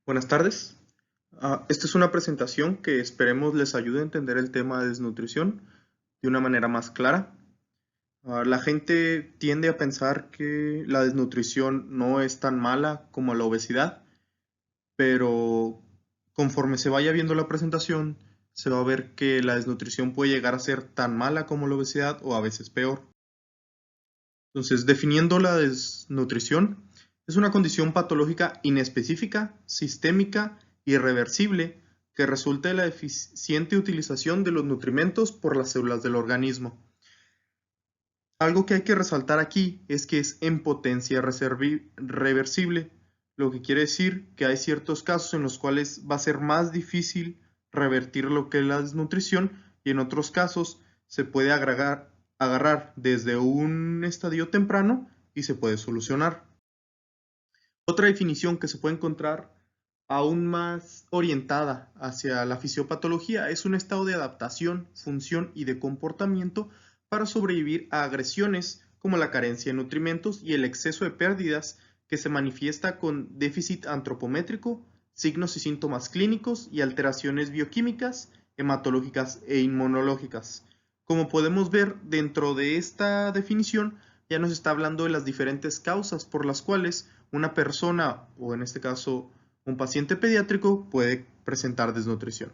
Buenas tardes. Esta es una presentación que esperemos les ayude a entender el tema de desnutrición de una manera más clara. La gente tiende a pensar que la desnutrición no es tan mala como la obesidad, pero conforme se vaya viendo la presentación, se va a ver que la desnutrición puede llegar a ser tan mala como la obesidad o a veces peor. Entonces, definiendo la desnutrición, es una condición patológica inespecífica, sistémica, irreversible, que resulta de la deficiente utilización de los nutrimentos por las células del organismo. Algo que hay que resaltar aquí es que es en potencia reversible, lo que quiere decir que hay ciertos casos en los cuales va a ser más difícil revertir lo que es la desnutrición y en otros casos se puede agarrar desde un estadio temprano y se puede solucionar. Otra definición que se puede encontrar aún más orientada hacia la fisiopatología es un estado de adaptación, función y de comportamiento para sobrevivir a agresiones como la carencia de nutrimentos y el exceso de pérdidas que se manifiesta con déficit antropométrico, signos y síntomas clínicos y alteraciones bioquímicas, hematológicas e inmunológicas. Como podemos ver dentro de esta definición, ya nos está hablando de las diferentes causas por las cuales una persona, o en este caso un paciente pediátrico, puede presentar desnutrición.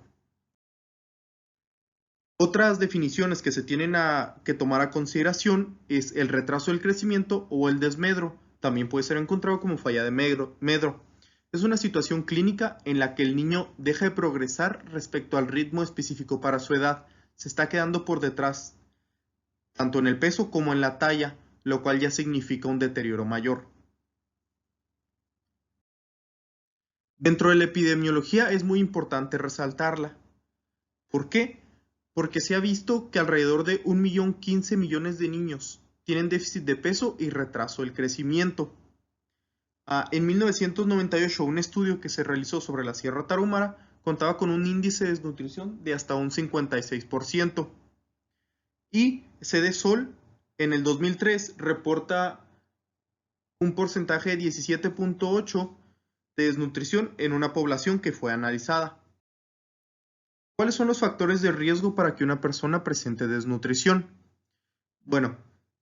Otras definiciones que se tienen que tomar a consideración es el retraso del crecimiento o el desmedro. También puede ser encontrado como falla de medro. Es una situación clínica en la que el niño deja de progresar respecto al ritmo específico para su edad. Se está quedando por detrás, tanto en el peso como en la talla, lo cual ya significa un deterioro mayor. Dentro de la epidemiología es muy importante resaltarla. ¿Por qué? Porque se ha visto que alrededor de 1.015.000.000 de niños tienen déficit de peso y retraso del crecimiento. En 1998, un estudio que se realizó sobre la Sierra Tarahumara contaba con un índice de desnutrición de hasta un 56%. Y Sede Sol en el 2003 reporta un porcentaje de 17.8 de desnutrición en una población que fue analizada. ¿Cuáles son los factores de riesgo para que una persona presente desnutrición? Bueno,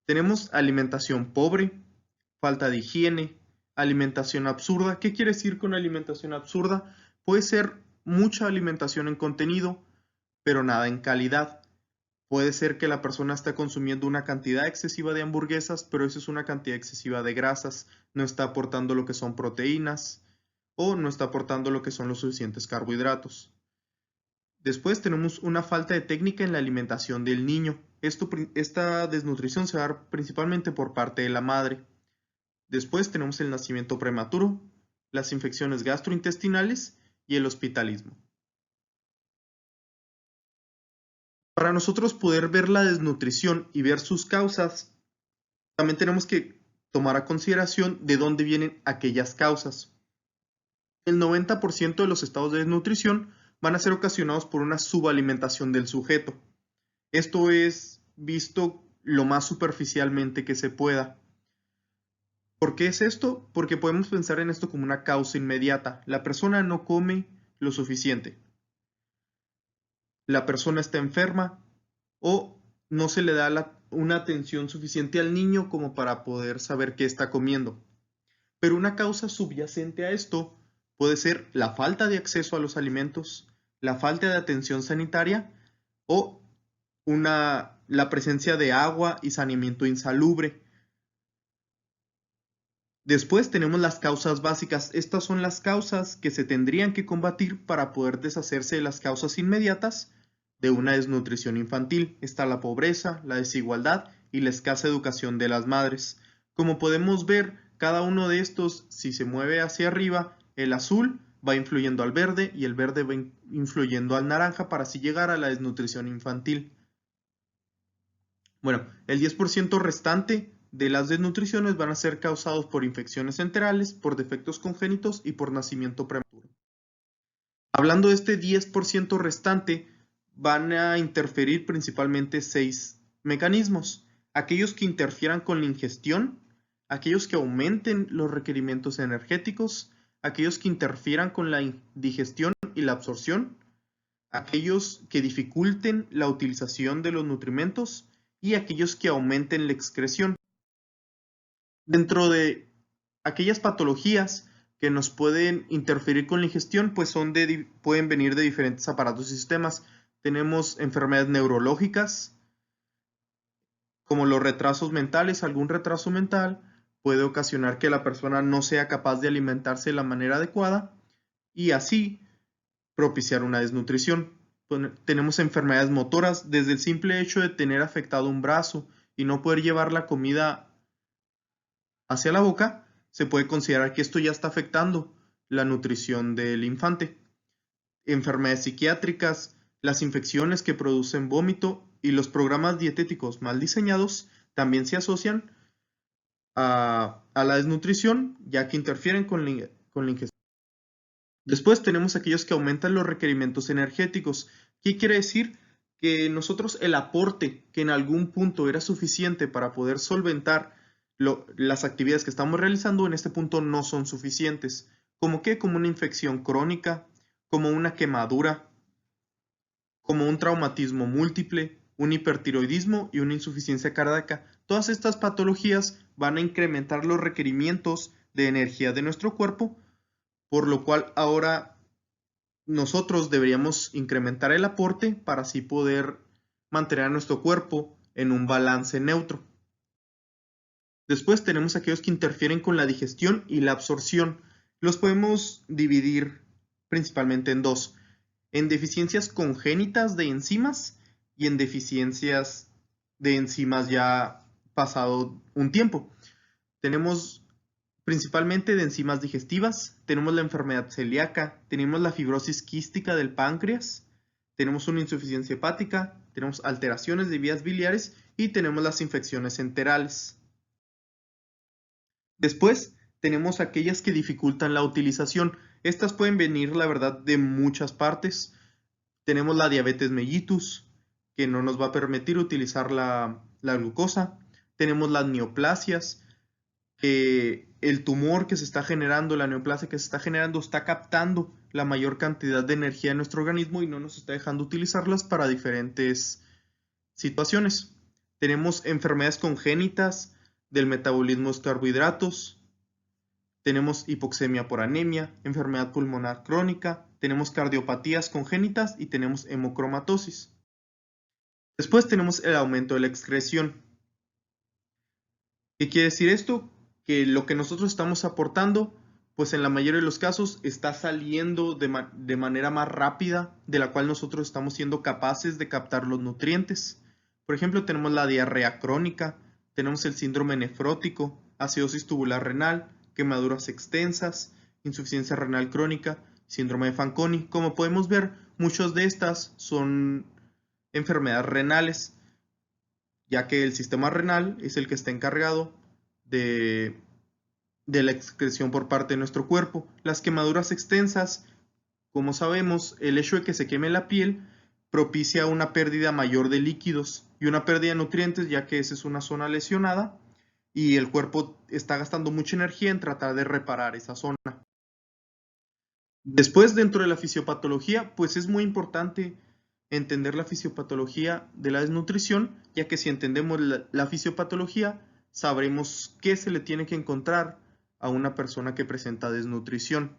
tenemos alimentación pobre, falta de higiene, alimentación absurda. ¿Qué quiere decir con alimentación absurda? Puede ser mucha alimentación en contenido, pero nada en calidad. Puede ser que la persona esté consumiendo una cantidad excesiva de hamburguesas, pero eso es una cantidad excesiva de grasas, no está aportando lo que son proteínas o no está aportando lo que son los suficientes carbohidratos. Después tenemos una falta de técnica en la alimentación del niño. Esta desnutrición se va a dar principalmente por parte de la madre. Después tenemos el nacimiento prematuro, las infecciones gastrointestinales y el hospitalismo. Para nosotros poder ver la desnutrición y ver sus causas, también tenemos que tomar a consideración de dónde vienen aquellas causas. El 90% de los estados de desnutrición van a ser ocasionados por una subalimentación del sujeto. Esto es visto lo más superficialmente que se pueda. ¿Por qué es esto? Porque podemos pensar en esto como una causa inmediata. La persona no come lo suficiente. La persona está enferma o no se le da una atención suficiente al niño como para poder saber qué está comiendo. Pero una causa subyacente a esto puede ser la falta de acceso a los alimentos, la falta de atención sanitaria o la presencia de agua y saneamiento insalubre. Después tenemos las causas básicas. Estas son las causas que se tendrían que combatir para poder deshacerse de las causas inmediatas de una desnutrición infantil. Está la pobreza, la desigualdad y la escasa educación de las madres. Como podemos ver, cada uno de estos, si se mueve hacia arriba, el azul va influyendo al verde y el verde va influyendo al naranja para así llegar a la desnutrición infantil. Bueno, el 10% restante de las desnutriciones van a ser causados por infecciones enterales, por defectos congénitos y por nacimiento prematuro. Hablando de este 10% restante, van a interferir principalmente 6 mecanismos. Aquellos que interfieran con la ingestión, aquellos que aumenten los requerimientos energéticos, aquellos que interfieran con la digestión y la absorción, aquellos que dificulten la utilización de los nutrimentos y aquellos que aumenten la excreción. Dentro de aquellas patologías que nos pueden interferir con la ingestión, pues pueden venir de diferentes aparatos y sistemas. Tenemos enfermedades neurológicas, como los retrasos mentales. Algún retraso mental puede ocasionar que la persona no sea capaz de alimentarse de la manera adecuada y así propiciar una desnutrición. Tenemos enfermedades motoras, desde el simple hecho de tener afectado un brazo y no poder llevar la comida hacia la boca, se puede considerar que esto ya está afectando la nutrición del infante. Enfermedades psiquiátricas, las infecciones que producen vómito y los programas dietéticos mal diseñados también se asocian a la desnutrición, ya que interfieren con la ingestión. Después tenemos aquellos que aumentan los requerimientos energéticos. ¿Qué quiere decir? Que nosotros el aporte que en algún punto era suficiente para poder solventar las actividades que estamos realizando, en este punto no son suficientes. ¿Como qué? Como una infección crónica, como una quemadura, como un traumatismo múltiple, un hipertiroidismo y una insuficiencia cardíaca. Todas estas patologías van a incrementar los requerimientos de energía de nuestro cuerpo, por lo cual ahora nosotros deberíamos incrementar el aporte para así poder mantener a nuestro cuerpo en un balance neutro. Después tenemos aquellos que interfieren con la digestión y la absorción. Los podemos dividir principalmente en dos: en deficiencias congénitas de enzimas y en deficiencias de enzimas ya pasado un tiempo. Tenemos principalmente de enzimas digestivas, tenemos la enfermedad celíaca, tenemos la fibrosis quística del páncreas, tenemos una insuficiencia hepática, tenemos alteraciones de vías biliares y tenemos las infecciones enterales. Después tenemos aquellas que dificultan la utilización. Estas pueden venir, la verdad, de muchas partes. Tenemos la diabetes mellitus, que no nos va a permitir utilizar la glucosa. Tenemos las neoplasias, que el tumor que se está generando, la neoplasia que se está generando, está captando la mayor cantidad de energía de nuestro organismo y no nos está dejando utilizarlas para diferentes situaciones. Tenemos enfermedades congénitas del metabolismo de carbohidratos, tenemos hipoxemia por anemia, enfermedad pulmonar crónica, tenemos cardiopatías congénitas y tenemos hemocromatosis. Después tenemos el aumento de la excreción. ¿Qué quiere decir esto? Que lo que nosotros estamos aportando, pues en la mayoría de los casos está saliendo de manera más rápida, de la cual nosotros estamos siendo capaces de captar los nutrientes. Por ejemplo, tenemos la diarrea crónica, tenemos el síndrome nefrótico, acidosis tubular renal, quemaduras extensas, insuficiencia renal crónica, síndrome de Fanconi. Como podemos ver, muchas de estas son enfermedades renales, ya que el sistema renal es el que está encargado de la excreción por parte de nuestro cuerpo. Las quemaduras extensas, como sabemos, el hecho de que se queme la piel propicia una pérdida mayor de líquidos y una pérdida de nutrientes, ya que esa es una zona lesionada y el cuerpo está gastando mucha energía en tratar de reparar esa zona. Después, dentro de la fisiopatología, pues es muy importante entender la fisiopatología de la desnutrición, ya que si entendemos la fisiopatología, sabremos qué se le tiene que encontrar a una persona que presenta desnutrición.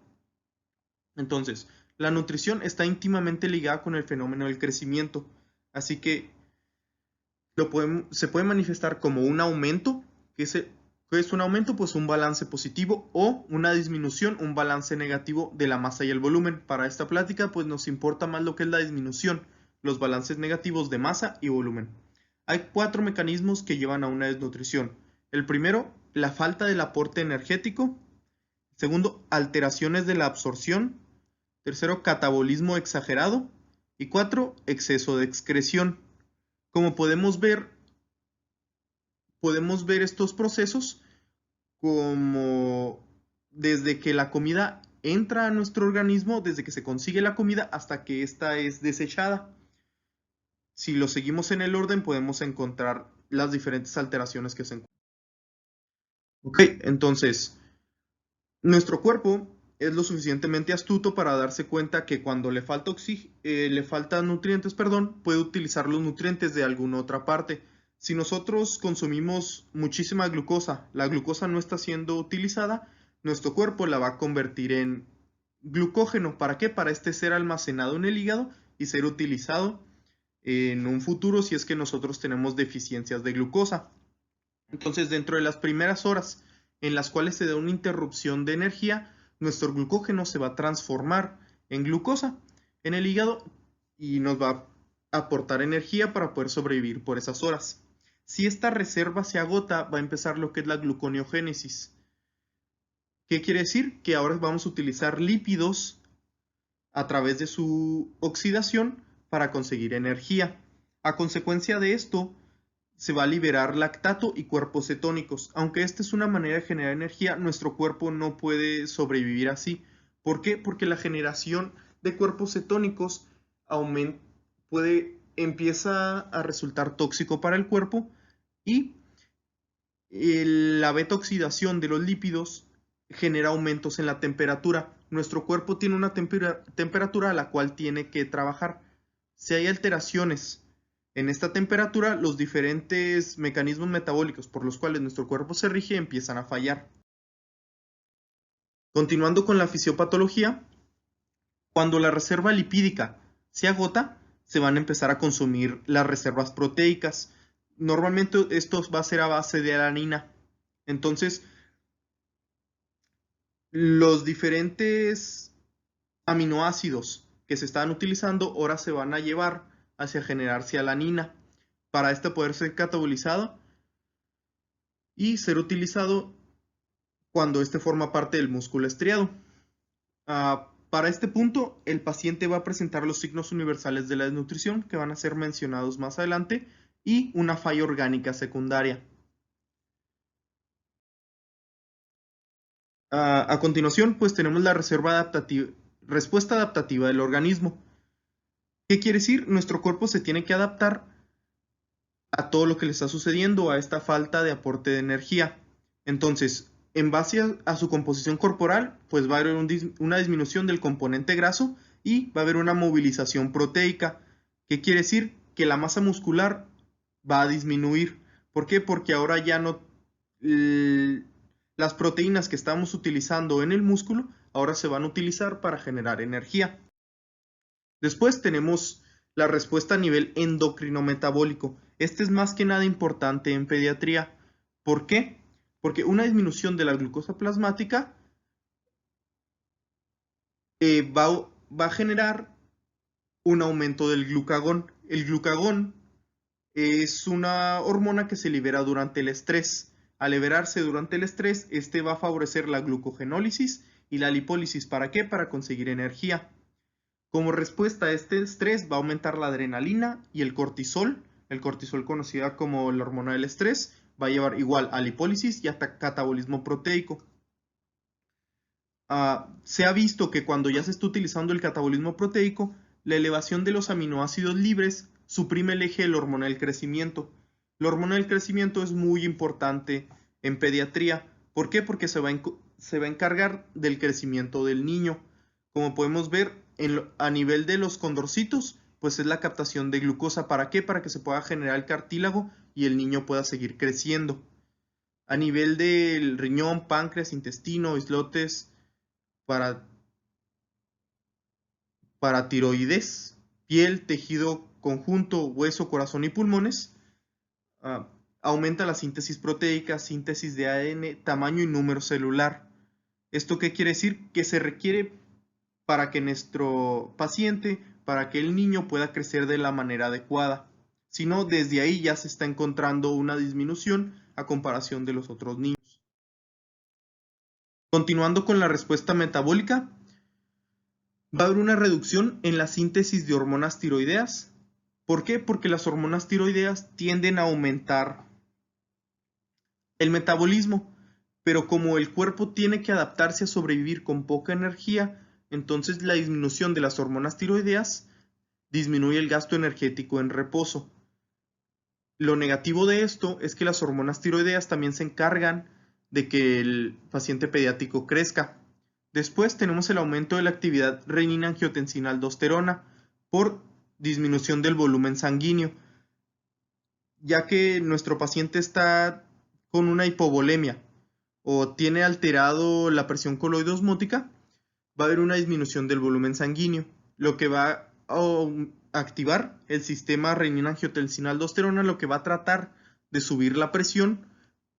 Entonces, la nutrición está íntimamente ligada con el fenómeno del crecimiento, así que se puede manifestar como un aumento, ¿qué es un aumento? Pues un balance positivo, o una disminución, un balance negativo de la masa y el volumen. Para esta plática, pues nos importa más lo que es la disminución, los balances negativos de masa y volumen. Hay 4 mecanismos que llevan a una desnutrición. El primero, la falta del aporte energético. Segundo, alteraciones de la absorción. Tercero, catabolismo exagerado. Y 4, exceso de excreción. Como podemos ver estos procesos como desde que la comida entra a nuestro organismo, desde que se consigue la comida hasta que ésta es desechada. Si lo seguimos en el orden, podemos encontrar las diferentes alteraciones que se encuentran. Ok, entonces, nuestro cuerpo es lo suficientemente astuto para darse cuenta que cuando le faltan nutrientes, perdón, puede utilizar los nutrientes de alguna otra parte. Si nosotros consumimos muchísima glucosa, la glucosa no está siendo utilizada, nuestro cuerpo la va a convertir en glucógeno. ¿Para qué? Para ser almacenado en el hígado y ser utilizado en un futuro si es que nosotros tenemos deficiencias de glucosa. Entonces, dentro de las primeras horas en las cuales se da una interrupción de energía, nuestro glucógeno se va a transformar en glucosa en el hígado y nos va a aportar energía para poder sobrevivir por esas horas. Si esta reserva se agota, va a empezar lo que es la gluconeogénesis. ¿Qué quiere decir? Que ahora vamos a utilizar lípidos a través de su oxidación para conseguir energía. A consecuencia de esto, se va a liberar lactato y cuerpos cetónicos. Aunque esta es una manera de generar energía, nuestro cuerpo no puede sobrevivir así. ¿Por qué? Porque la generación de cuerpos cetónicos empieza a resultar tóxico para el cuerpo y la beta oxidación de los lípidos genera aumentos en la temperatura. Nuestro cuerpo tiene una temperatura a la cual tiene que trabajar. Si hay alteraciones en esta temperatura, los diferentes mecanismos metabólicos por los cuales nuestro cuerpo se rige empiezan a fallar. Continuando con la fisiopatología, cuando la reserva lipídica se agota, se van a empezar a consumir las reservas proteicas. Normalmente esto va a ser a base de alanina. Entonces, los diferentes aminoácidos que se estaban utilizando ahora se van a llevar hacia generarse alanina para este poder ser catabolizado y ser utilizado cuando este forma parte del músculo estriado. Para este punto, el paciente va a presentar los signos universales de la desnutrición que van a ser mencionados más adelante y una falla orgánica secundaria. A continuación, pues tenemos la respuesta adaptativa del organismo. ¿Qué quiere decir? Nuestro cuerpo se tiene que adaptar a todo lo que le está sucediendo, a esta falta de aporte de energía. Entonces, en base a su composición corporal, pues va a haber una disminución del componente graso y va a haber una movilización proteica. ¿Qué quiere decir? Que la masa muscular va a disminuir. ¿Por qué? Porque ahora ya no... las proteínas que estamos utilizando en el músculo ahora se van a utilizar para generar energía. Después tenemos la respuesta a nivel endocrinometabólico. Este es más que nada importante en pediatría. ¿Por qué? Porque una disminución de la glucosa plasmática va a generar un aumento del glucagón. El glucagón es una hormona que se libera durante el estrés. Al liberarse durante el estrés, este va a favorecer la glucogenólisis y la lipólisis. ¿Para qué? Para conseguir energía. Como respuesta a este estrés va a aumentar la adrenalina y el cortisol conocida como la hormona del estrés, va a llevar igual a lipólisis y a catabolismo proteico. Se ha visto que cuando ya se está utilizando el catabolismo proteico, la elevación de los aminoácidos libres suprime el eje de la hormona del crecimiento. La hormona del crecimiento es muy importante en pediatría. ¿Por qué? Porque se va a encargar del crecimiento del niño. Como podemos ver, a nivel de los condrocitos, pues es la captación de glucosa. ¿Para qué? Para que se pueda generar el cartílago y el niño pueda seguir creciendo. A nivel del riñón, páncreas, intestino, islotes, para tiroides, piel, tejido conjunto, hueso, corazón y pulmones, aumenta la síntesis proteica, síntesis de ADN, tamaño y número celular. ¿Esto qué quiere decir? Que se requiere para que nuestro paciente, para que el niño pueda crecer de la manera adecuada. Si no, desde ahí ya se está encontrando una disminución a comparación de los otros niños. Continuando con la respuesta metabólica, va a haber una reducción en la síntesis de hormonas tiroideas. ¿Por qué? Porque las hormonas tiroideas tienden a aumentar el metabolismo, pero como el cuerpo tiene que adaptarse a sobrevivir con poca energía, entonces la disminución de las hormonas tiroideas disminuye el gasto energético en reposo. Lo negativo de esto es que las hormonas tiroideas también se encargan de que el paciente pediátrico crezca. Después tenemos el aumento de la actividad renina-angiotensina-aldosterona por disminución del volumen sanguíneo, ya que nuestro paciente está con una hipovolemia o tiene alterado la presión coloidosmótica, va a haber una disminución del volumen sanguíneo, lo que va a activar el sistema renina-angiotensina-aldosterona, lo que va a tratar de subir la presión,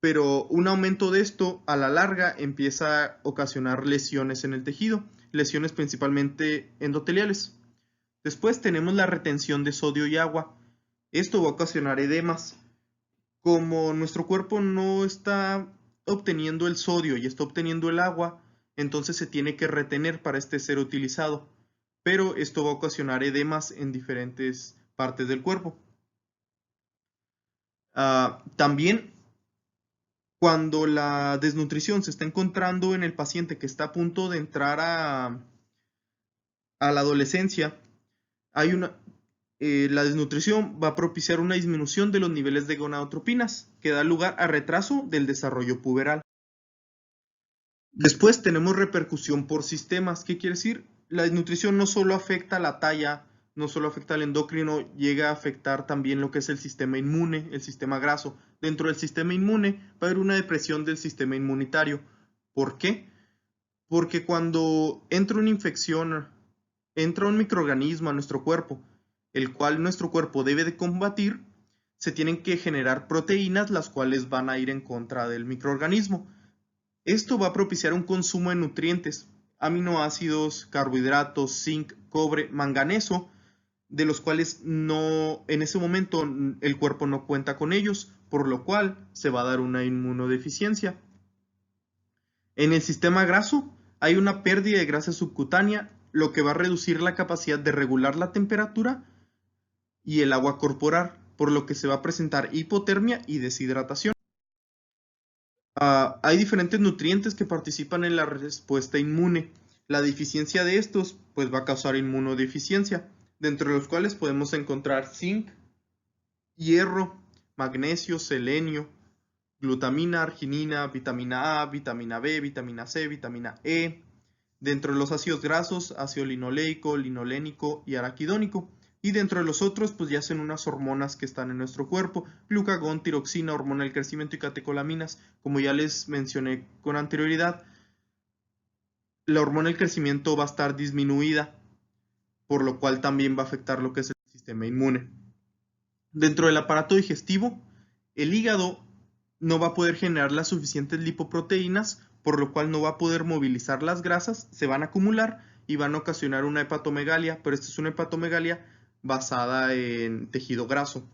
pero un aumento de esto a la larga empieza a ocasionar lesiones en el tejido, lesiones principalmente endoteliales. Después tenemos la retención de sodio y agua. Esto va a ocasionar edemas. Como nuestro cuerpo no está obteniendo el sodio y está obteniendo el agua, entonces se tiene que retener para este ser utilizado. Pero esto va a ocasionar edemas en diferentes partes del cuerpo. También cuando la desnutrición se está encontrando en el paciente que está a punto de entrar a la adolescencia, la desnutrición va a propiciar una disminución de los niveles de gonadotropinas, que da lugar a retraso del desarrollo puberal. Después tenemos repercusión por sistemas. ¿Qué quiere decir? La desnutrición no solo afecta la talla, no solo afecta al endocrino, llega a afectar también lo que es el sistema inmune, el sistema graso. Dentro del sistema inmune va a haber una depresión del sistema inmunitario. ¿Por qué? Porque cuando entra una infección, entra un microorganismo a nuestro cuerpo, el cual nuestro cuerpo debe de combatir, se tienen que generar proteínas las cuales van a ir en contra del microorganismo. Esto va a propiciar un consumo de nutrientes, aminoácidos, carbohidratos, zinc, cobre, manganeso, de los cuales no, en ese momento el cuerpo no cuenta con ellos, por lo cual se va a dar una inmunodeficiencia. En el sistema graso hay una pérdida de grasa subcutánea, lo que va a reducir la capacidad de regular la temperatura y el agua corporal, por lo que se va a presentar hipotermia y deshidratación. Hay diferentes nutrientes que participan en la respuesta inmune. La deficiencia de estos pues va a causar inmunodeficiencia, dentro de los cuales podemos encontrar zinc, hierro, magnesio, selenio, glutamina, arginina, vitamina A, vitamina B, vitamina C, vitamina E. Dentro de los ácidos grasos, ácido linoleico, linolénico y araquidónico. Y dentro de los otros, pues ya son unas hormonas que están en nuestro cuerpo, glucagón, tiroxina, hormona del crecimiento y catecolaminas. Como ya les mencioné con anterioridad, la hormona del crecimiento va a estar disminuida, por lo cual también va a afectar lo que es el sistema inmune. Dentro del aparato digestivo, el hígado no va a poder generar las suficientes lipoproteínas, por lo cual no va a poder movilizar las grasas, se van a acumular y van a ocasionar una hepatomegalia, pero esta es una hepatomegalia basada en tejido graso.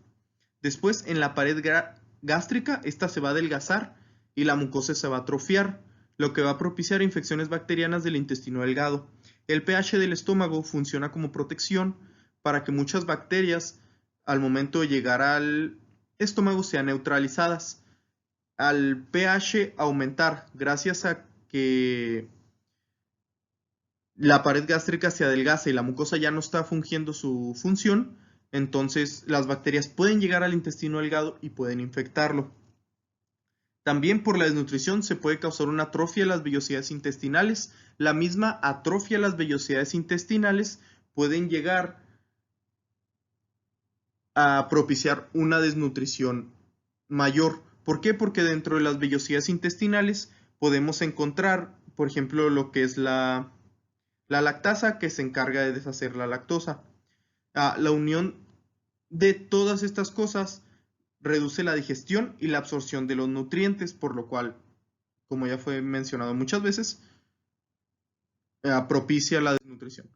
Después, en la pared gástrica, esta se va a adelgazar y la mucosa se va a atrofiar, lo que va a propiciar infecciones bacterianas del intestino delgado. El pH del estómago funciona como protección para que muchas bacterias, al momento de llegar al estómago, sean neutralizadas. Al pH aumentar gracias a que la pared gástrica se adelgaza y la mucosa ya no está fungiendo su función, entonces las bacterias pueden llegar al intestino delgado y pueden infectarlo. También por la desnutrición se puede causar una atrofia de las vellosidades intestinales. La misma atrofia de las vellosidades intestinales pueden llegar a propiciar una desnutrición mayor. ¿Por qué? Porque dentro de las vellosidades intestinales podemos encontrar, por ejemplo, lo que es la lactasa, que se encarga de deshacer la lactosa. La unión de todas estas cosas reduce la digestión y la absorción de los nutrientes, por lo cual, como ya fue mencionado muchas veces, propicia la desnutrición.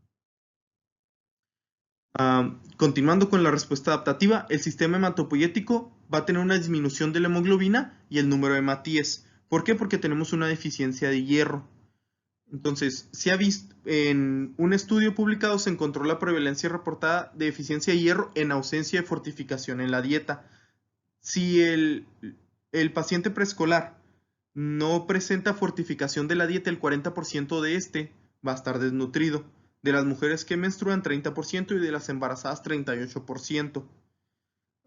Continuando con la respuesta adaptativa, el sistema hematopoyético va a tener una disminución de la hemoglobina y el número de hematíes. ¿Por qué? Porque tenemos una deficiencia de hierro. Entonces, se ha visto en un estudio publicado, se encontró la prevalencia reportada de deficiencia de hierro en ausencia de fortificación en la dieta. Si el paciente preescolar no presenta fortificación de la dieta, el 40% de este va a estar desnutrido. De las mujeres que menstruan, 30% y de las embarazadas, 38%.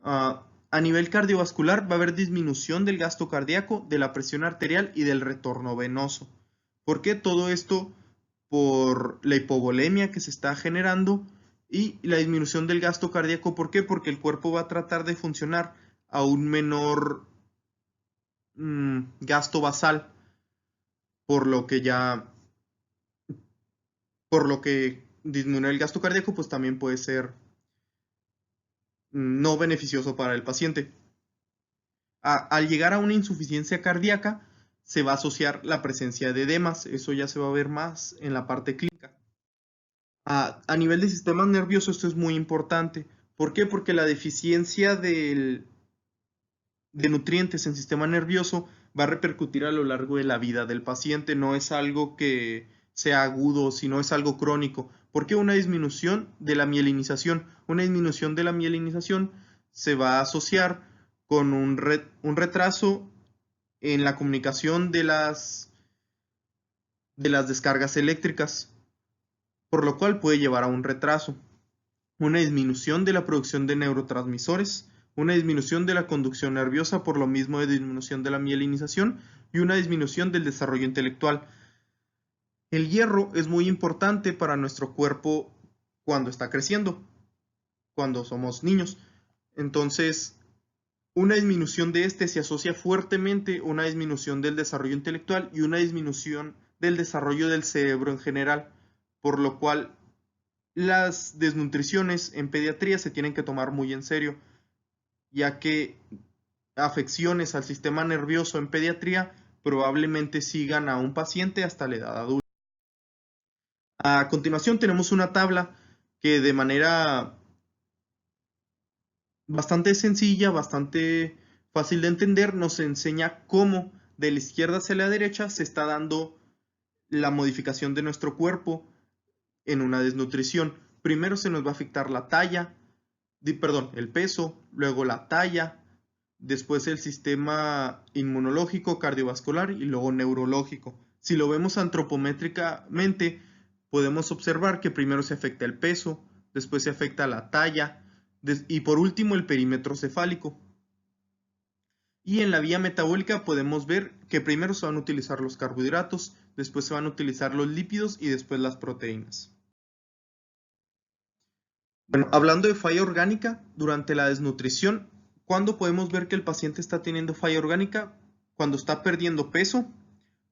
A nivel cardiovascular va a haber disminución del gasto cardíaco, de la presión arterial y del retorno venoso. ¿Por qué? Todo esto por la hipovolemia que se está generando y la disminución del gasto cardíaco. ¿Por qué? Porque el cuerpo va a tratar de funcionar a un menor gasto basal, por lo que disminuir el gasto cardíaco pues también puede ser no beneficioso para el paciente. Al llegar a una insuficiencia cardíaca se va a asociar la presencia de edemas, eso ya se va a ver más en la parte clínica. A nivel de sistema nervioso esto es muy importante. ¿Por qué? Porque la deficiencia de nutrientes en sistema nervioso va a repercutir a lo largo de la vida del paciente, no es algo que sea agudo, sino es algo crónico. ¿Por qué? Una disminución de la mielinización. Una disminución de la mielinización se va a asociar con un retraso en la comunicación de las descargas eléctricas, por lo cual puede llevar a un retraso, una disminución de la producción de neurotransmisores, una disminución de la conducción nerviosa por lo mismo de disminución de la mielinización y una disminución del desarrollo intelectual. El hierro es muy importante para nuestro cuerpo cuando está creciendo, cuando somos niños. Entonces, una disminución de este se asocia fuertemente a una disminución del desarrollo intelectual y una disminución del desarrollo del cerebro en general, por lo cual las desnutriciones en pediatría se tienen que tomar muy en serio, ya que afecciones al sistema nervioso en pediatría probablemente sigan a un paciente hasta la edad adulta. A continuación tenemos una tabla que de manera bastante sencilla, bastante fácil de entender, nos enseña cómo de la izquierda hacia la derecha se está dando la modificación de nuestro cuerpo en una desnutrición. Primero se nos va a afectar la talla, el peso, luego la talla, después el sistema inmunológico, cardiovascular y luego neurológico. Si lo vemos antropométricamente, podemos observar que primero se afecta el peso, después se afecta la talla y por último el perímetro cefálico. Y en la vía metabólica podemos ver que primero se van a utilizar los carbohidratos, después se van a utilizar los lípidos y después las proteínas. Bueno, hablando de falla orgánica, durante la desnutrición, ¿cuándo podemos ver que el paciente está teniendo falla orgánica? Cuando está perdiendo peso,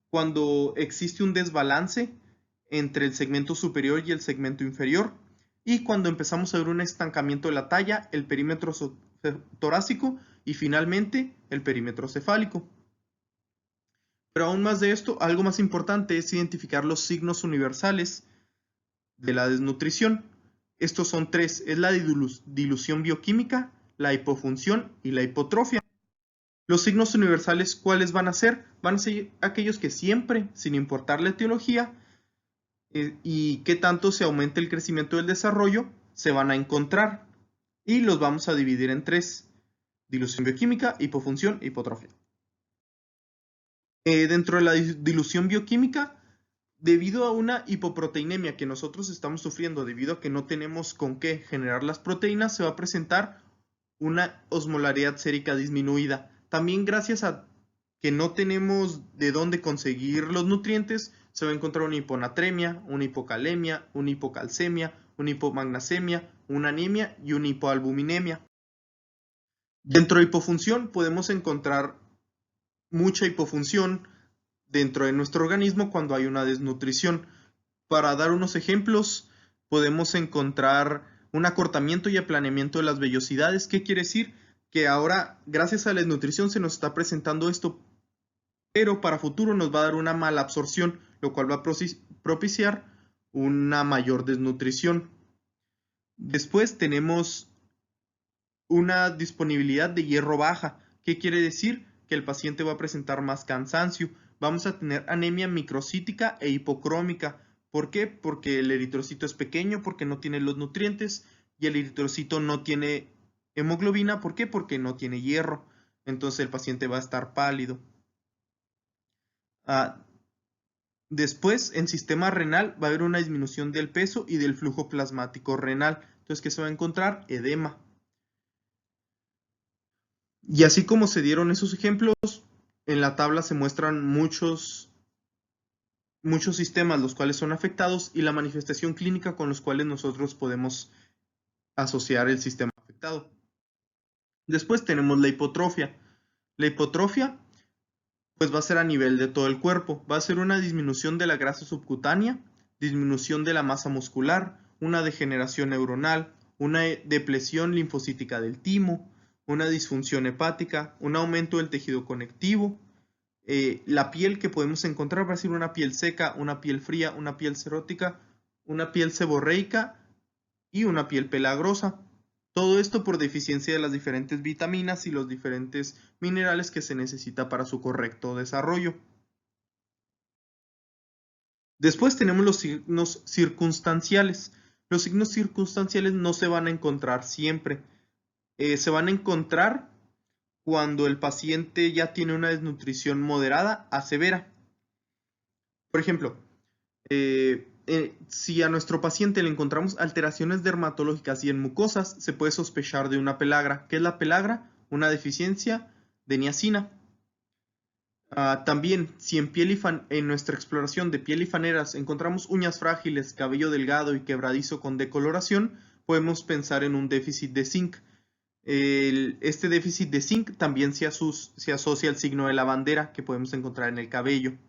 cuando existe un desbalance entre el segmento superior y el segmento inferior, y cuando empezamos a ver un estancamiento de la talla, el perímetro torácico y finalmente el perímetro cefálico. Pero aún más de esto, algo más importante es identificar los signos universales de la desnutrición. Estos son tres, es la dilución bioquímica, la hipofunción y la hipotrofia. Los signos universales, ¿cuáles van a ser? Van a ser aquellos que siempre, sin importar la etiología y qué tanto se aumente el crecimiento del desarrollo, se van a encontrar. Y los vamos a dividir en tres, dilución bioquímica, hipofunción e hipotrofia. Dentro de la dilución bioquímica, debido a una hipoproteinemia que nosotros estamos sufriendo, debido a que no tenemos con qué generar las proteínas, se va a presentar una osmolaridad sérica disminuida. También gracias a que no tenemos de dónde conseguir los nutrientes, se va a encontrar una hiponatremia, una hipocalemia, una hipocalcemia, una hipomagnesemia, una anemia y una hipoalbuminemia. Dentro de hipofunción podemos encontrar mucha hipofunción dentro de nuestro organismo cuando hay una desnutrición. Para dar unos ejemplos, podemos encontrar un acortamiento y aplaneamiento de las vellosidades. ¿Qué quiere decir? Que ahora, gracias a la desnutrición, se nos está presentando esto, pero para futuro nos va a dar una mala absorción, lo cual va a propiciar una mayor desnutrición. Después tenemos una disponibilidad de hierro baja. ¿Qué quiere decir? Que el paciente va a presentar más cansancio. Vamos a tener anemia microcítica e hipocrómica. ¿Por qué? Porque el eritrocito es pequeño, porque no tiene los nutrientes, y el eritrocito no tiene hemoglobina. ¿Por qué? Porque no tiene hierro. Entonces el paciente va a estar pálido. Después, en sistema renal va a haber una disminución del peso y del flujo plasmático renal. Entonces, ¿qué se va a encontrar? Edema. Y así como se dieron esos ejemplos, en la tabla se muestran muchos muchos sistemas los cuales son afectados y la manifestación clínica con los cuales nosotros podemos asociar el sistema afectado. Después tenemos la hipotrofia. La hipotrofia pues va a ser a nivel de todo el cuerpo. Va a ser una disminución de la grasa subcutánea, disminución de la masa muscular, una degeneración neuronal, una depresión linfocítica del timo, una disfunción hepática, un aumento del tejido conectivo. La piel que podemos encontrar va a ser una piel seca, una piel fría, una piel serótica, una piel seborreica y una piel pelagrosa. Todo esto por deficiencia de las diferentes vitaminas y los diferentes minerales que se necesita para su correcto desarrollo. Después tenemos los signos circunstanciales. Los signos circunstanciales no se van a encontrar siempre. Se van a encontrar cuando el paciente ya tiene una desnutrición moderada a severa. Por ejemplo, si a nuestro paciente le encontramos alteraciones dermatológicas y en mucosas, se puede sospechar de una pelagra. ¿Qué es la pelagra? Una deficiencia de niacina. También, si en nuestra exploración de piel y faneras encontramos uñas frágiles, cabello delgado y quebradizo con decoloración, podemos pensar en un déficit de zinc. Este déficit de zinc también se asocia al signo de la bandera que podemos encontrar en el cabello.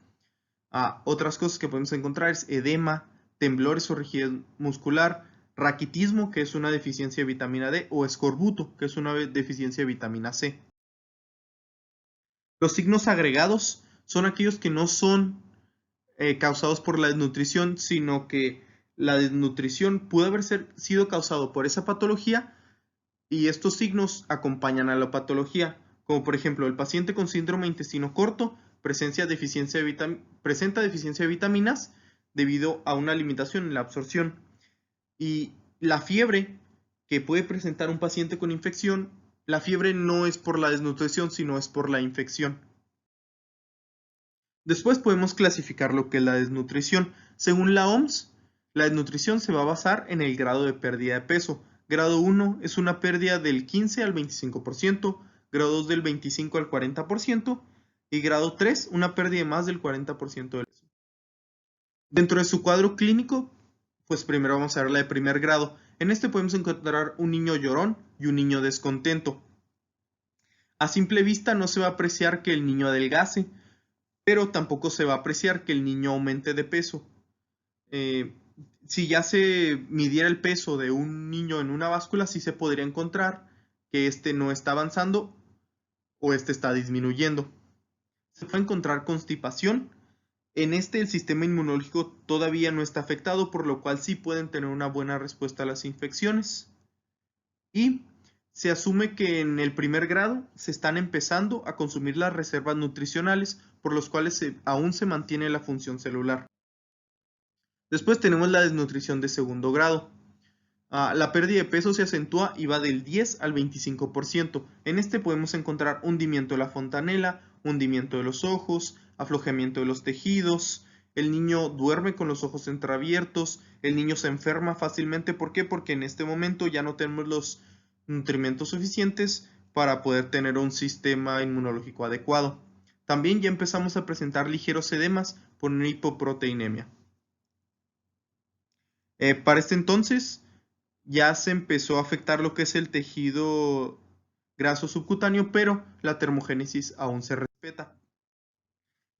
Otras cosas que podemos encontrar es edema, temblores o rigidez muscular, raquitismo, que es una deficiencia de vitamina D, o escorbuto, que es una deficiencia de vitamina C. Los signos agregados son aquellos que no son causados por la desnutrición, sino que la desnutrición pudo haber sido causado por esa patología y estos signos acompañan a la patología, como por ejemplo el paciente con síndrome de intestino corto presenta deficiencia de vitaminas debido a una limitación en la absorción. Y la fiebre que puede presentar un paciente con infección, la fiebre no es por la desnutrición, sino es por la infección. Después podemos clasificar lo que es la desnutrición. Según la OMS, la desnutrición se va a basar en el grado de pérdida de peso. Grado 1 es una pérdida del 15 al 25%, grado 2 del 25 al 40% y grado 3 una pérdida de más del 40% del peso. Dentro de su cuadro clínico, pues primero vamos a ver la de primer grado. En este podemos encontrar un niño llorón y un niño descontento. A simple vista no se va a apreciar que el niño adelgace, pero tampoco se va a apreciar que el niño aumente de peso. Si ya se midiera el peso de un niño en una báscula, sí se podría encontrar que este no está avanzando o este está disminuyendo. Se puede encontrar constipación. En este el sistema inmunológico todavía no está afectado, por lo cual sí pueden tener una buena respuesta a las infecciones. Y se asume que en el primer grado se están empezando a consumir las reservas nutricionales, por los cuales aún se mantiene la función celular. Después tenemos la desnutrición de segundo grado. La pérdida de peso se acentúa y va del 10 al 25%. En este podemos encontrar hundimiento de la fontanela, hundimiento de los ojos, aflojamiento de los tejidos, el niño duerme con los ojos entreabiertos, el niño se enferma fácilmente. ¿Por qué? Porque en este momento ya no tenemos los nutrimentos suficientes para poder tener un sistema inmunológico adecuado. También ya empezamos a presentar ligeros edemas por una hipoproteinemia. Para este entonces ya se empezó a afectar lo que es el tejido graso subcutáneo, pero la termogénesis aún se respeta.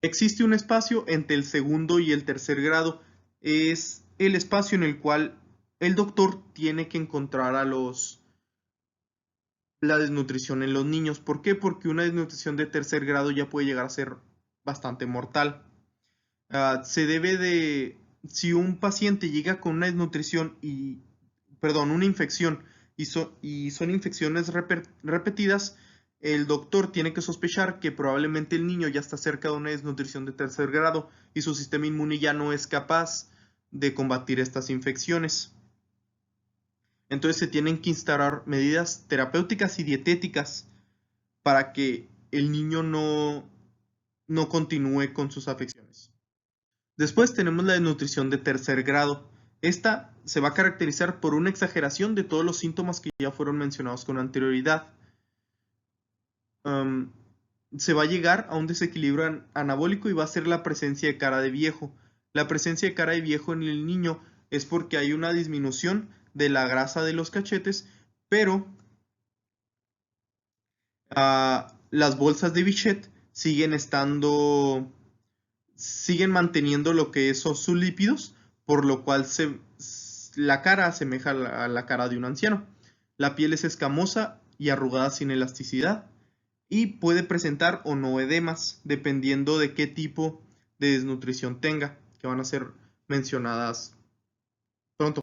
Existe un espacio entre el segundo y el tercer grado. Es el espacio en el cual el doctor tiene que encontrar la desnutrición en los niños. ¿Por qué? Porque una desnutrición de tercer grado ya puede llegar a ser bastante mortal. Se debe de, si un paciente llega con una desnutrición una infección y son infecciones repetidas, el doctor tiene que sospechar que probablemente el niño ya está cerca de una desnutrición de tercer grado y su sistema inmune ya no es capaz de combatir estas infecciones. Entonces se tienen que instaurar medidas terapéuticas y dietéticas para que el niño no continúe con sus afecciones. Después tenemos la desnutrición de tercer grado. Esta se va a caracterizar por una exageración de todos los síntomas que ya fueron mencionados con anterioridad. Se va a llegar a un desequilibrio anabólico y va a ser la presencia de cara de viejo. La presencia de cara de viejo en el niño es porque hay una disminución de la grasa de los cachetes, pero las bolsas de Bichet siguen manteniendo lo que son sus lípidos, por lo cual la cara asemeja a la cara de un anciano. La piel es escamosa y arrugada sin elasticidad y puede presentar o no edemas, dependiendo de qué tipo de desnutrición tenga, que van a ser mencionadas pronto.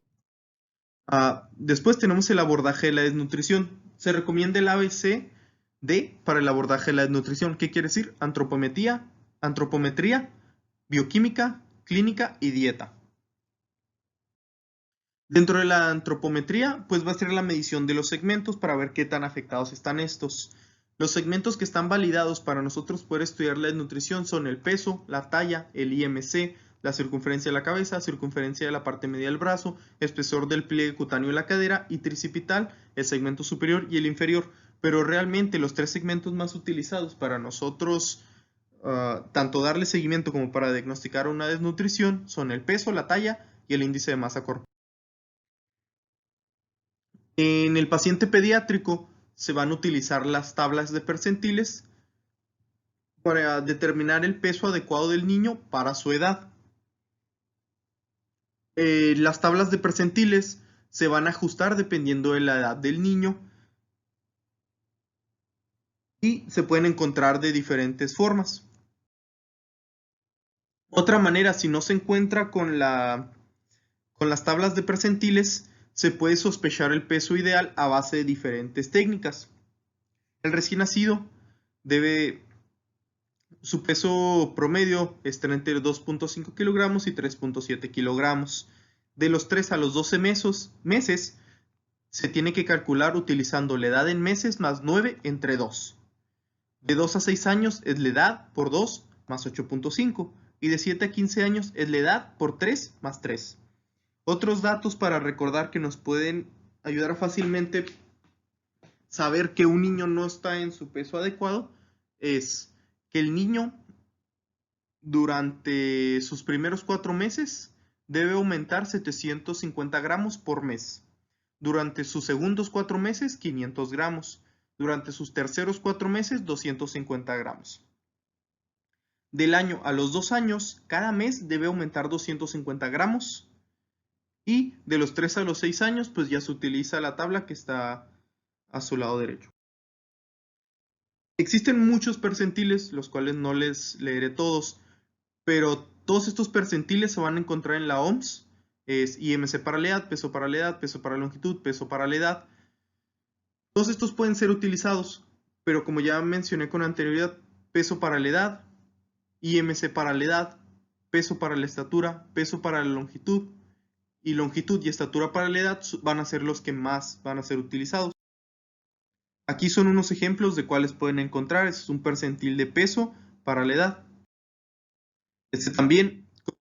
Después tenemos el abordaje de la desnutrición. Se recomienda el ABCD para el abordaje de la desnutrición. ¿Qué quiere decir? Antropometría, bioquímica, clínica y dieta. Dentro de la antropometría, pues va a ser la medición de los segmentos para ver qué tan afectados están estos. Los segmentos que están validados para nosotros poder estudiar la desnutrición son el peso, la talla, el IMC, la circunferencia de la cabeza, circunferencia de la parte media del brazo, espesor del pliegue cutáneo de la cadera y tricipital, el segmento superior y el inferior. Pero realmente los tres segmentos más utilizados para nosotros, tanto darle seguimiento como para diagnosticar una desnutrición, son el peso, la talla y el índice de masa corporal. En el paciente pediátrico se van a utilizar las tablas de percentiles para determinar el peso adecuado del niño para su edad. Las tablas de percentiles se van a ajustar dependiendo de la edad del niño y se pueden encontrar de diferentes formas. Otra manera, si no se encuentra con las tablas de percentiles, se puede sospechar el peso ideal a base de diferentes técnicas. El recién nacido su peso promedio está entre 2.5 kilogramos y 3.7 kilogramos. De los 3 a los 12 meses se tiene que calcular utilizando la edad en meses más 9 entre 2. De 2 a 6 años es la edad por 2 más 8.5. Y de 7 a 15 años es la edad por 3 más 3. Otros datos para recordar que nos pueden ayudar a fácilmente saber que un niño no está en su peso adecuado es que el niño durante sus primeros 4 meses debe aumentar 750 gramos por mes. Durante sus segundos 4 meses, 500 gramos. Durante sus terceros 4 meses, 250 gramos. Del año a los 2 años, cada mes debe aumentar 250 gramos. Y de los 3 a los 6 años, pues ya se utiliza la tabla que está a su lado derecho. Existen muchos percentiles, los cuales no les leeré todos, pero todos estos percentiles se van a encontrar en la OMS. Es IMC para la edad, peso para la edad, peso para la longitud, peso para la edad. Todos estos pueden ser utilizados, pero como ya mencioné con anterioridad, peso para la edad, IMC para la edad, peso para la estatura, peso para la longitud y longitud y estatura para la edad van a ser los que más van a ser utilizados. Aquí son unos ejemplos de cuáles pueden encontrar. Este es un percentil de peso para la edad. Este también, como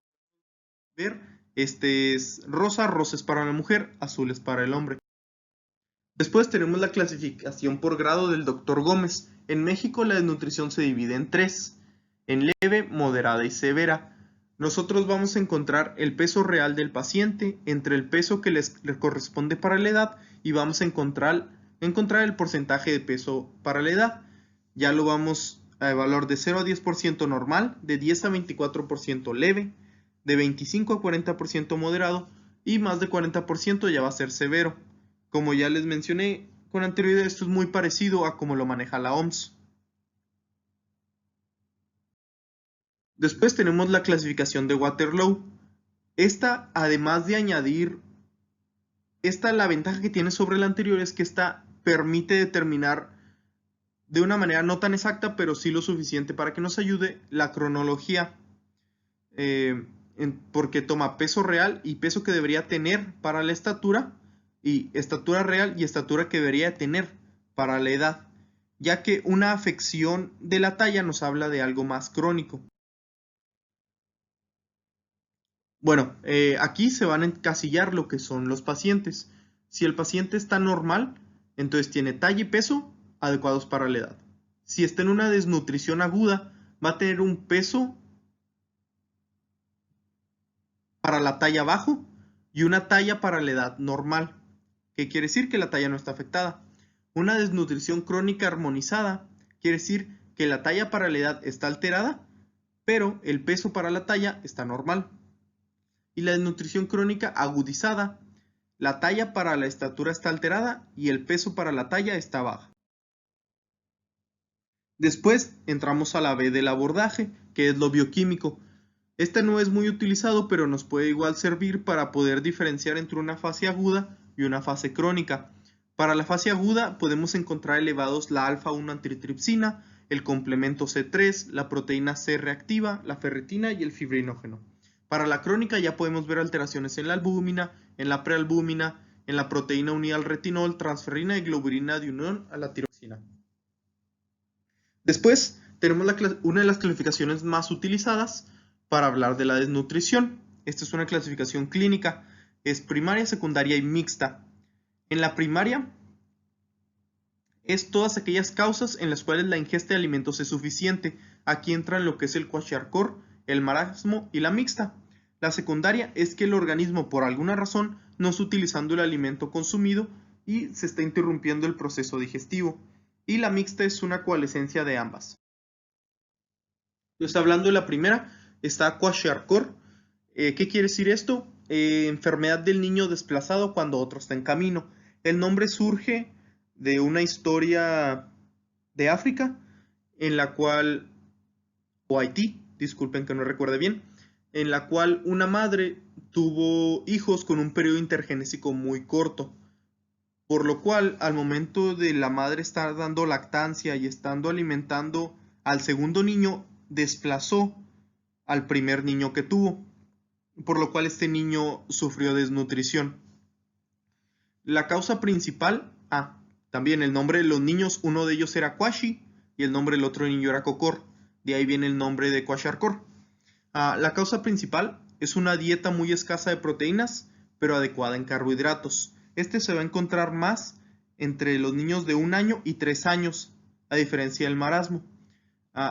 ver, este es rosa es para la mujer, azul es para el hombre. Después tenemos la clasificación por grado del Dr. Gómez. En México la desnutrición se divide en 3, en leve, moderada y severa. Nosotros vamos a encontrar el peso real del paciente entre el peso que les corresponde para la edad y vamos a encontrar el porcentaje de peso para la edad. Ya lo vamos a evaluar de 0 a 10% normal, de 10 a 24% leve, de 25 a 40% moderado y más de 40% ya va a ser severo. Como ya les mencioné con anterioridad, esto es muy parecido a cómo lo maneja la OMS. Después tenemos la clasificación de Waterloo. Esta, además de añadir, la ventaja que tiene sobre la anterior es que esta permite determinar de una manera no tan exacta, pero sí lo suficiente para que nos ayude la cronología, porque toma peso real y peso que debería tener para la estatura, y estatura real y estatura que debería tener para la edad, ya que una afección de la talla nos habla de algo más crónico. Bueno, aquí se van a encasillar lo que son los pacientes. Si el paciente está normal, entonces tiene talla y peso adecuados para la edad. Si está en una desnutrición aguda, va a tener un peso para la talla bajo y una talla para la edad normal. ¿Qué quiere decir? Que la talla no está afectada. Una desnutrición crónica armonizada quiere decir que la talla para la edad está alterada, pero el peso para la talla está normal. Y la desnutrición crónica agudizada, la talla para la estatura está alterada y el peso para la talla está baja. Después entramos a la B del abordaje, que es lo bioquímico. Este no es muy utilizado, pero nos puede igual servir para poder diferenciar entre una fase aguda y una fase crónica. Para la fase aguda podemos encontrar elevados la alfa-1 antitripsina, el complemento C3, la proteína C reactiva, la ferritina y el fibrinógeno. Para la crónica ya podemos ver alteraciones en la albúmina, en la prealbúmina, en la proteína unida al retinol, transferrina y globulina de unión a la tiroxina. Después tenemos una de las clasificaciones más utilizadas para hablar de la desnutrición. Esta es una clasificación clínica, es primaria, secundaria y mixta. En la primaria es todas aquellas causas en las cuales la ingesta de alimentos es suficiente. Aquí entran lo que es el kwashiorkor, el marasmo y la mixta. La secundaria es que el organismo por alguna razón no está utilizando el alimento consumido y se está interrumpiendo el proceso digestivo. Y la mixta es una coalescencia de ambas. Entonces, hablando de la primera, está kwashiorkor. ¿Qué quiere decir esto? Enfermedad del niño desplazado cuando otro está en camino. El nombre surge de una historia de África, en la cual, o Haití, disculpen que no recuerde bien, en la cual una madre tuvo hijos con un periodo intergenésico muy corto, por lo cual al momento de la madre estar dando lactancia y estando alimentando al segundo niño, desplazó al primer niño que tuvo, por lo cual este niño sufrió desnutrición. La causa principal, también el nombre de los niños, uno de ellos era Kwashi y el nombre del otro niño era Kokor, de ahí viene el nombre de kwashiorkor. La causa principal es una dieta muy escasa de proteínas, pero adecuada en carbohidratos. Este se va a encontrar más entre los niños de 1 año y 3 años, a diferencia del marasmo.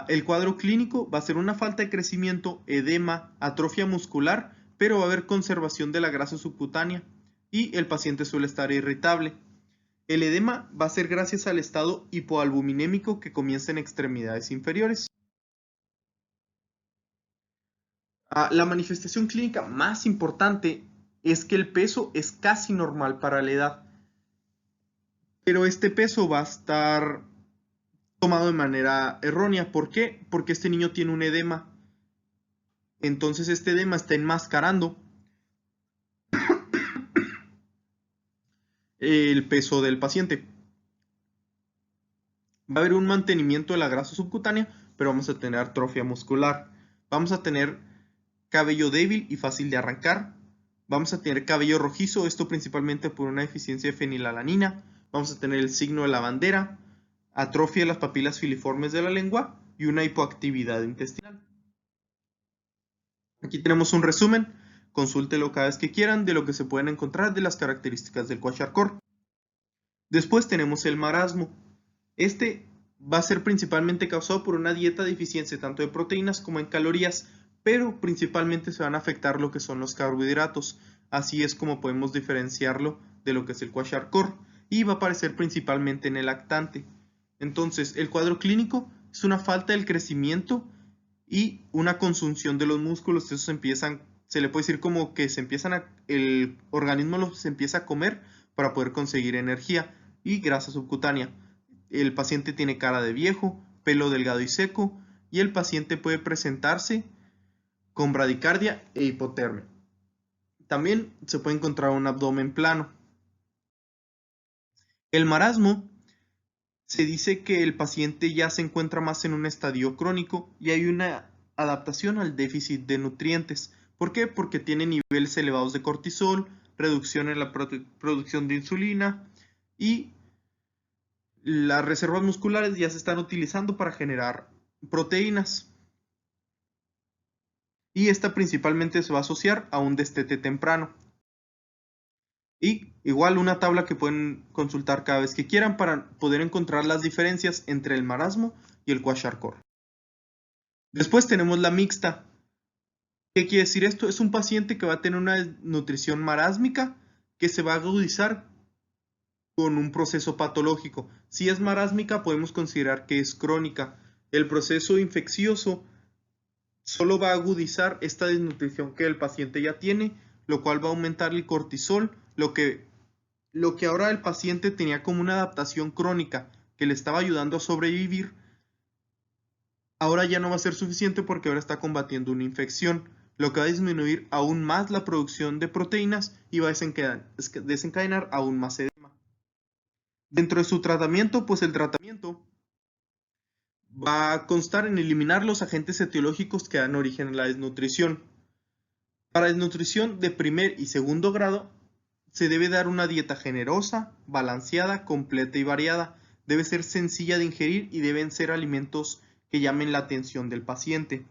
El cuadro clínico va a ser una falta de crecimiento, edema, atrofia muscular, pero va a haber conservación de la grasa subcutánea y el paciente suele estar irritable. El edema va a ser gracias al estado hipoalbuminémico que comienza en extremidades inferiores. La manifestación clínica más importante es que el peso es casi normal para la edad, pero este peso va a estar tomado de manera errónea. ¿Por qué? Porque este niño tiene un edema. Entonces este edema está enmascarando el peso del paciente. Va a haber un mantenimiento de la grasa subcutánea, pero vamos a tener atrofia muscular. Vamos a tener cabello débil y fácil de arrancar. Vamos a tener cabello rojizo, esto principalmente por una deficiencia de fenilalanina. Vamos a tener el signo de la bandera, atrofia de las papilas filiformes de la lengua y una hipoactividad intestinal. Aquí tenemos un resumen, consúltelo cada vez que quieran, de lo que se pueden encontrar de las características del kwashiorkor. Después tenemos el marasmo. Este va a ser principalmente causado por una dieta deficiente tanto de proteínas como en calorías, pero principalmente se van a afectar lo que son los carbohidratos. Así es como podemos diferenciarlo de lo que es el kwashiorkor, y va a aparecer principalmente en el lactante. Entonces, el cuadro clínico es una falta del crecimiento y una consunción de los músculos. Eso se le puede decir como que el organismo se empieza a comer para poder conseguir energía y grasa subcutánea. El paciente tiene cara de viejo, pelo delgado y seco, y el paciente puede presentarse con bradicardia e hipotermia. También se puede encontrar un abdomen plano. El marasmo se dice que el paciente ya se encuentra más en un estadio crónico y hay una adaptación al déficit de nutrientes. ¿Por qué? Porque tiene niveles elevados de cortisol, reducción en la producción de insulina y las reservas musculares ya se están utilizando para generar proteínas. Y esta principalmente se va a asociar a un destete temprano. Y igual una tabla que pueden consultar cada vez que quieran para poder encontrar las diferencias entre el marasmo y el kwashiorkor. Después tenemos la mixta. ¿Qué quiere decir esto? Es un paciente que va a tener una desnutrición marásmica que se va a agudizar con un proceso patológico. Si es marásmica, podemos considerar que es crónica. El proceso infeccioso solo va a agudizar esta desnutrición que el paciente ya tiene, lo cual va a aumentar el cortisol, lo que ahora el paciente tenía como una adaptación crónica que le estaba ayudando a sobrevivir, ahora ya no va a ser suficiente porque ahora está combatiendo una infección, lo que va a disminuir aún más la producción de proteínas y va a desencadenar aún más edema. Dentro de su tratamiento, pues el tratamiento va a constar en eliminar los agentes etiológicos que dan origen a la desnutrición. Para desnutrición de primer y segundo grado, se debe dar una dieta generosa, balanceada, completa y variada. Debe ser sencilla de ingerir y deben ser alimentos que llamen la atención del paciente.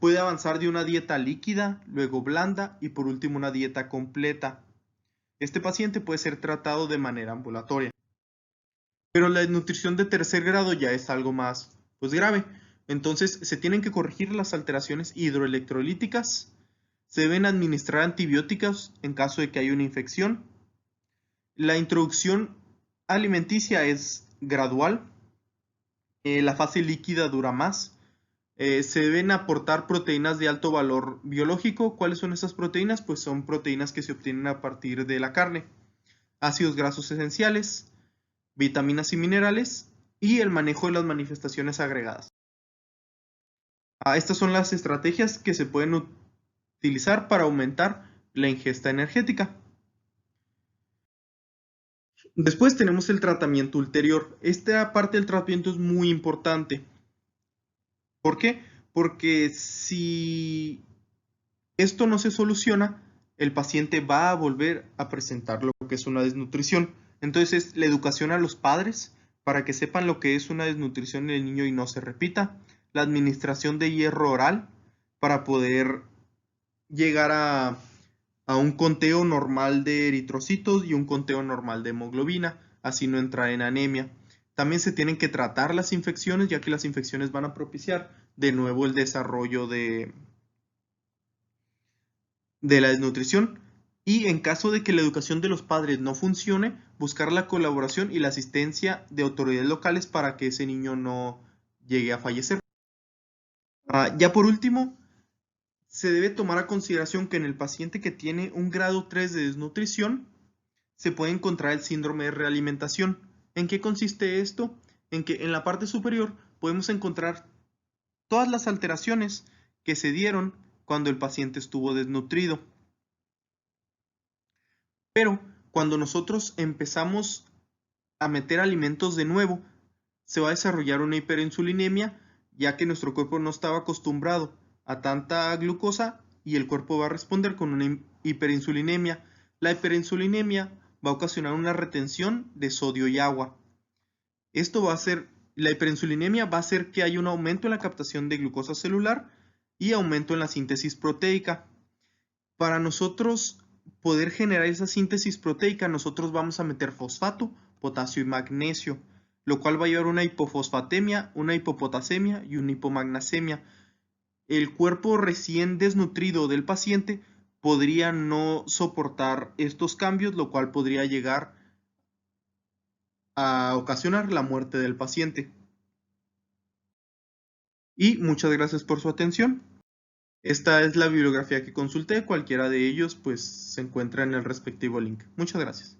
Puede avanzar de una dieta líquida, luego blanda y por último una dieta completa. Este paciente puede ser tratado de manera ambulatoria. Pero la desnutrición de tercer grado ya es algo más pues, grave. Entonces se tienen que corregir las alteraciones hidroelectrolíticas, se deben administrar antibióticos en caso de que haya una infección. La introducción alimenticia es gradual, la fase líquida dura más. Se deben aportar proteínas de alto valor biológico. ¿Cuáles son esas proteínas? Pues son proteínas que se obtienen a partir de la carne, ácidos grasos esenciales, vitaminas y minerales y el manejo de las manifestaciones agregadas. Estas son las estrategias que se pueden utilizar para aumentar la ingesta energética. Después tenemos el tratamiento ulterior. Esta parte del tratamiento es muy importante. ¿Por qué? Porque si esto no se soluciona, el paciente va a volver a presentar lo que es una desnutrición. Entonces, la educación a los padres para que sepan lo que es una desnutrición en el niño y no se repita. La administración de hierro oral para poder llegar a un conteo normal de eritrocitos y un conteo normal de hemoglobina, así no entrar en anemia. También se tienen que tratar las infecciones, ya que las infecciones van a propiciar de nuevo el desarrollo de la desnutrición. Y en caso de que la educación de los padres no funcione, buscar la colaboración y la asistencia de autoridades locales para que ese niño no llegue a fallecer. Ya por último, se debe tomar a consideración que en el paciente que tiene un grado 3 de desnutrición, se puede encontrar el síndrome de realimentación. ¿En qué consiste esto? En que en la parte superior podemos encontrar todas las alteraciones que se dieron cuando el paciente estuvo desnutrido. Pero cuando nosotros empezamos a meter alimentos de nuevo, se va a desarrollar una hiperinsulinemia, ya que nuestro cuerpo no estaba acostumbrado a tanta glucosa y el cuerpo va a responder con una hiperinsulinemia. La hiperinsulinemia va a ocasionar una retención de sodio y agua. La hiperinsulinemia va a hacer que haya un aumento en la captación de glucosa celular y aumento en la síntesis proteica. Para nosotros poder generar esa síntesis proteica, nosotros vamos a meter fosfato, potasio y magnesio, lo cual va a llevar una hipofosfatemia, una hipopotasemia y una hipomagnesemia. El cuerpo recién desnutrido del paciente podría no soportar estos cambios, lo cual podría llegar a ocasionar la muerte del paciente. Y muchas gracias por su atención. Esta es la bibliografía que consulté, cualquiera de ellos pues se encuentra en el respectivo link. Muchas gracias.